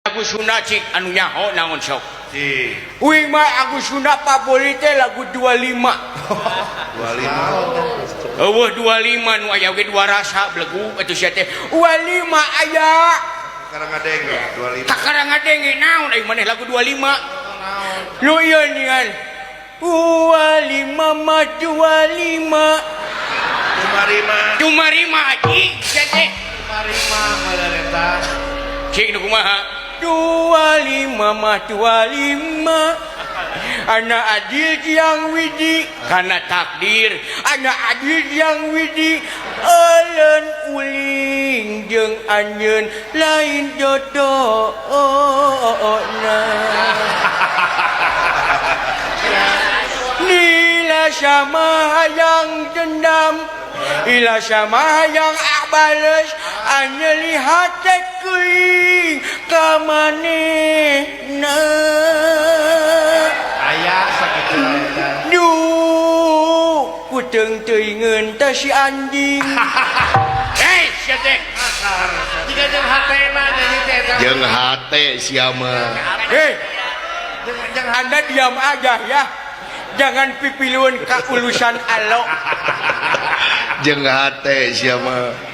lagu Sunda cik anu nyaho naon sok Si uing mah aku Sunda favorit teh lagu 25 25. eueuh 25 nu aya ge dua rasa belegu atuh sia teh 25 aya Sekarang ada yang 25. takarang ngadenge naon ai maneh lagu 25 nu ieu nian 25 mah 25 Tumarima. cik sia teh Tumarima malareta. cik nu kumaha 25 mah 25 anak adil yang widi karena takdir anak adil yang widi alen uling jeung anjeun lain jodoh nila sama yang dendam ila sama yang abales anya lihat tekuing kamanehna Aya sakitu eta. duh kuteung teuingeun teh si anjing sia teh Jika jeung hatena jadi teh eta. Jeung hate sia mah. Anda diam aja ya jangan pipiluan ka ulusan alo Jeung hate sia mah.